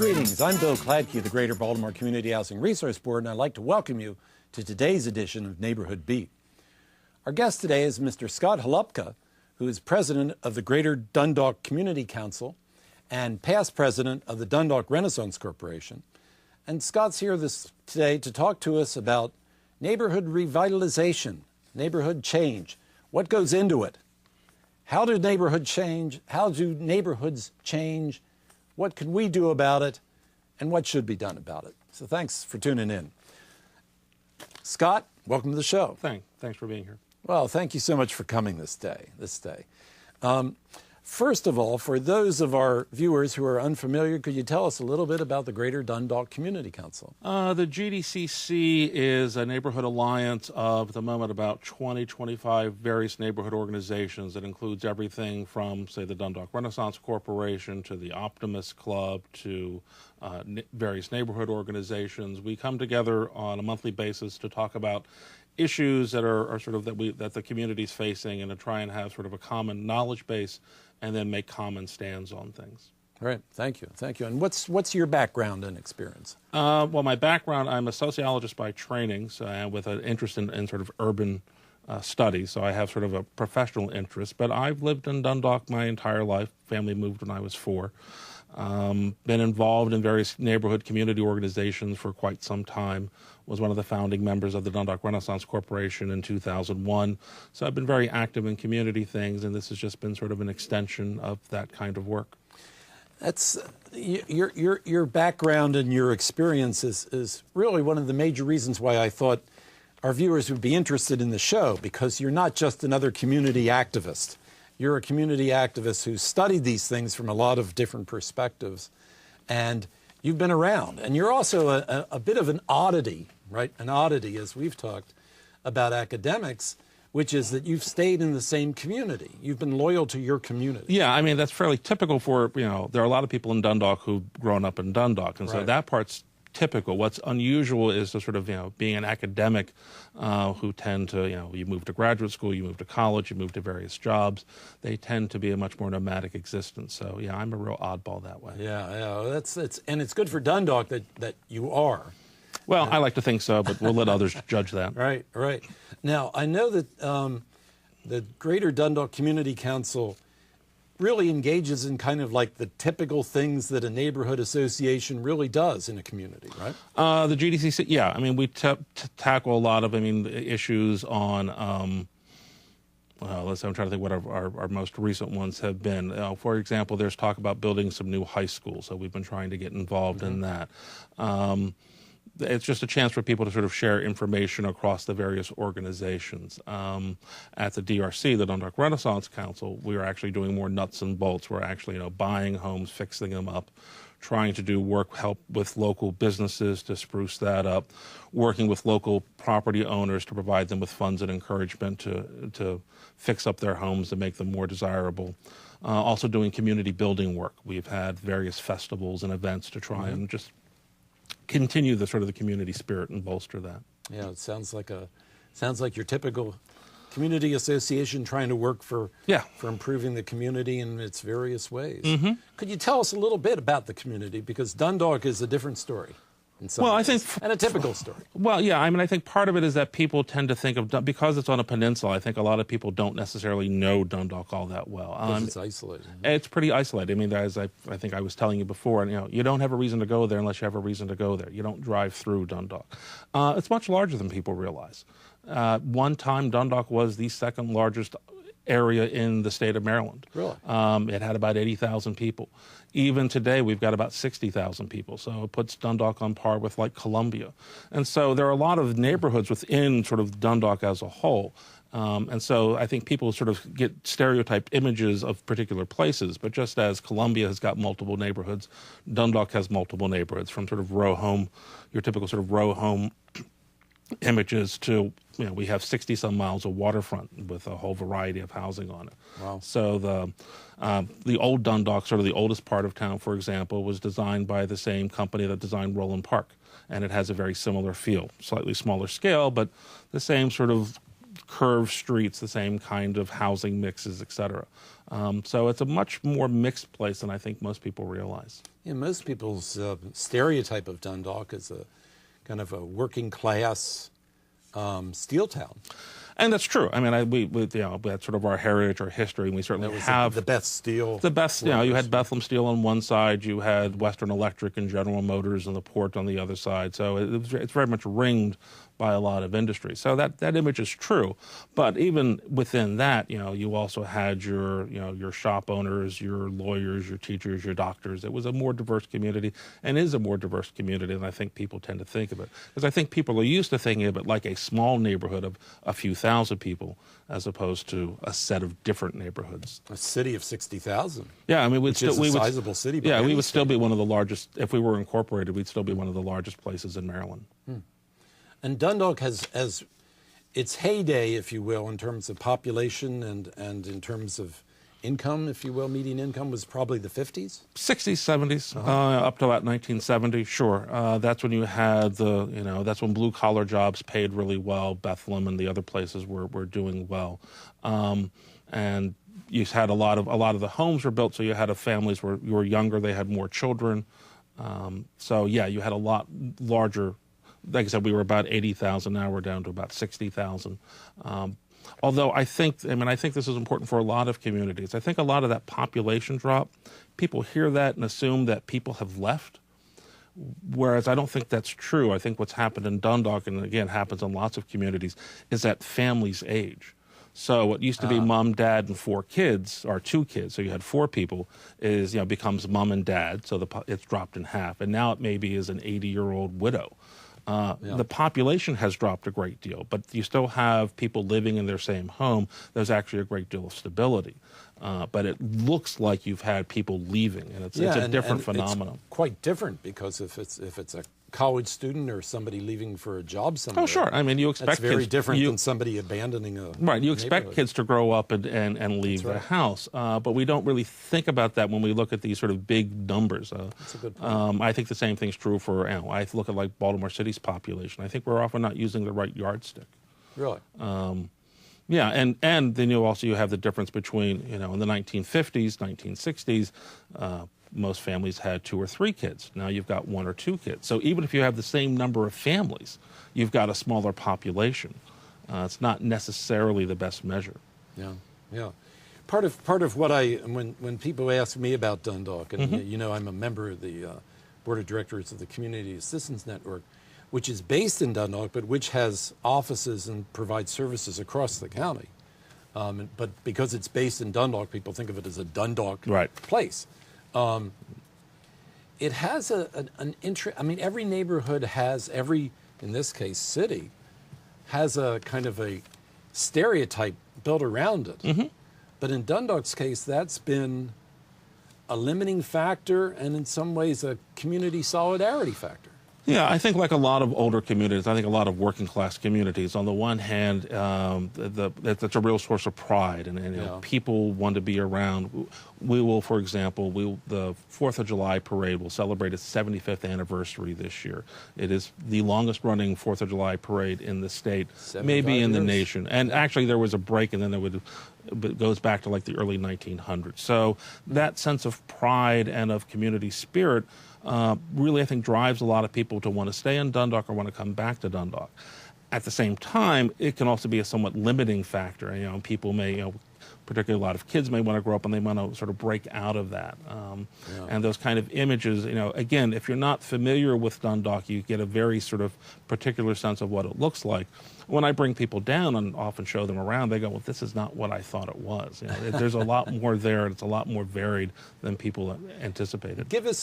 Greetings, I'm Bill Kladky of the Greater Baltimore Community Housing Resource Board, and I'd like to welcome you to today's edition of Neighborhood Beat. Our guest today is Mr. Scott Holupka, who is president of the Greater Dundalk Community Council and past president of the Dundalk Renaissance Corporation. And Scott's here today to talk to us about neighborhood revitalization, neighborhood change. What goes into it? How do neighborhoods change? How do neighborhoods change? What could we do about it? And what should be done about it? So thanks for tuning in. Scott, welcome to the show. Thanks for being here. Well, thank you so much for coming this day. First of all, for those of our viewers who are unfamiliar, could you tell us a little bit about the Greater Dundalk Community Council? The GDCC is a neighborhood alliance of, at the moment, about 25 various neighborhood organizations. That includes everything from, say, the Dundalk Renaissance Corporation to the Optimist Club to various neighborhood organizations. We come together on a monthly basis to talk about issues that are sort of that the community is facing, and to try and have sort of a common knowledge base and then make common stands on things. Right. Thank you. And what's your background and experience? Well, my background, I'm a sociologist by training, so with an interest in sort of urban studies. So I have sort of a professional interest. But I've lived in Dundalk my entire life. Family moved when I was 4. Been involved in various neighborhood community organizations for quite some time. Was one of the founding members of the Dundalk Renaissance Corporation in 2001. So I've been very active in community things, and this has just been sort of an extension of that kind of work. That's your background and your experience is really one of the major reasons why I thought our viewers would be interested in the show, because you're not just another community activist. You're a community activist who studied these things from a lot of different perspectives, and you've been around. And you're also a bit of an oddity, right? An oddity, as we've talked about academics, which is that you've stayed in the same community. You've been loyal to your community. Yeah, I mean, that's fairly typical for, there are a lot of people in Dundalk who've grown up in Dundalk, and so that part's typical. What's unusual is the sort of, being an academic who tend to, you move to graduate school, you move to college, you move to various jobs. They tend to be a much more nomadic existence. So, yeah, I'm a real oddball that way. Yeah, and it's good for Dundalk that you are. Well, I like to think so, but we'll let others judge that. Right. Now, I know that the Greater Dundalk Community Council really engages in kind of like the typical things that a neighborhood association really does in a community, right? The GDCC, yeah. I mean, we tackle a lot of, issues on, I'm trying to think what our most recent ones have been. For example, there's talk about building some new high schools, so we've been trying to get involved in that. It's just a chance for people to sort of share information across the various organizations. At the DRC, the Dundalk Renaissance Council, we are actually doing more nuts and bolts. We're actually, buying homes, fixing them up, trying to do help with local businesses to spruce that up, working with local property owners to provide them with funds and encouragement to fix up their homes and make them more desirable. Also doing community building work. We've had various festivals and events to try and just continue the sort of the community spirit and bolster that. Yeah, it sounds like your typical community association trying to work for improving the community in its various ways. Mm-hmm. Could you tell us a little bit about the community, because Dundalk is a different story? I think, and a typical story. Well, yeah, I think part of it is that people tend to think of, because it's on a peninsula, I think a lot of people don't necessarily know Dundalk all that well. Because it's isolated. It's pretty isolated. As I think I was telling you before, you don't have a reason to go there unless you have a reason to go there. You don't drive through Dundalk. It's much larger than people realize. One time, Dundalk was the second largest area in the state of Maryland. Really? It had about 80,000 people. Even today, we've got about 60,000 people. So it puts Dundalk on par with, like, Columbia. And so there are a lot of neighborhoods within sort of Dundalk as a whole. And so I think people sort of get stereotyped images of particular places. But just as Columbia has got multiple neighborhoods, Dundalk has multiple neighborhoods, from sort of row home, your typical sort of row home images to, we have 60-some miles of waterfront with a whole variety of housing on it. Wow. So the old Dundalk, sort of the oldest part of town, for example, was designed by the same company that designed Roland Park, and it has a very similar feel, slightly smaller scale, but the same sort of curved streets, the same kind of housing mixes, et cetera. So it's a much more mixed place than I think most people realize. Yeah, most people's stereotype of Dundalk is a kind of a working class steel town. And that's true. I mean, we that's sort of our heritage, our history, and we certainly have the best steel. The best, you had Bethlehem Steel on one side, you had Western Electric and General Motors and the port on the other side. So it's very much ringed by a lot of industry. So that image is true. But even within that, you also had your shop owners, your lawyers, your teachers, your doctors. It was a more diverse community and is a more diverse community than I think people tend to think of it. Because I think people are used to thinking of it like a small neighborhood of a few thousand people as opposed to a set of different neighborhoods. A city of 60,000. Yeah, I mean, which is a sizable city. Yeah, we would still be one of the largest, if we were incorporated, we'd still be one of the largest places in Maryland. And Dundalk has its heyday, if you will, in terms of population and in terms of income, if you will, median income was probably the 50s? 60s, 70s, up to about 1970, sure. That's when you had that's when blue-collar jobs paid really well. Bethlehem and the other places were doing well. And you had a lot of the homes were built, so you had families where you were younger, they had more children. So, yeah, you had a lot larger. Like I said, we were about 80,000. Now we're down to about 60,000. Although I think this is important for a lot of communities. I think a lot of that population drop, people hear that and assume that people have left, whereas I don't think that's true. I think what's happened in Dundalk, and again happens in lots of communities, is that families age. So what used to be mom, dad, and 4 kids, or 2 kids, so you had 4 people, is becomes mom and dad. So it's dropped in half, and now it maybe is an 80-year-old widow. The population has dropped a great deal, but you still have people living in their same home. There's actually a great deal of stability. But it looks like you've had people leaving, and it's a different phenomenon. It's quite different because if it's a college student or somebody leaving for a job somewhere. Oh, sure. I mean, you expect that's very kids, different than somebody abandoning a right. You expect kids to grow up and leave the house, but we don't really think about that when we look at these sort of big numbers. That's a good point. I think the same thing's true for. I look at like Baltimore City's population. I think we're often not using the right yardstick. Really. Yeah, and then you have the difference between in the 1950s, 1960s. Most families had 2 or 3 kids. Now you've got 1 or 2 kids. So even if you have the same number of families, you've got a smaller population. It's not necessarily the best measure. Yeah. Part of what when people ask me about Dundalk, and I'm a member of the board of directors of the Community Assistance Network, which is based in Dundalk, but which has offices and provides services across the county. But because it's based in Dundalk, people think of it as a Dundalk place. It has an interest. I mean, every neighborhood has, in this case, city, has a kind of a stereotype built around it. But in Dundalk's case, that's been a limiting factor and in some ways a community solidarity factor. Yeah, I think like a lot of older communities, I think a lot of working class communities, on the one hand, that's a real source of pride, and people want to be around. We will, for example, the 4th of July parade will celebrate its 75th anniversary this year. It is the longest running 4th of July parade in the state, maybe in the nation. And actually there was a break, and then it goes back to like the early 1900s. So that sense of pride and of community spirit really, I think, drives a lot of people to want to stay in Dundalk or want to come back to Dundalk. At the same time, it can also be a somewhat limiting factor. People may, particularly a lot of kids may want to grow up and they want to sort of break out of that. And those kind of images, again, if you're not familiar with Dundalk, you get a very sort of particular sense of what it looks like. When I bring people down and often show them around, they go, well, this is not what I thought it was. There's a lot more there, and it's a lot more varied than people anticipated. Give us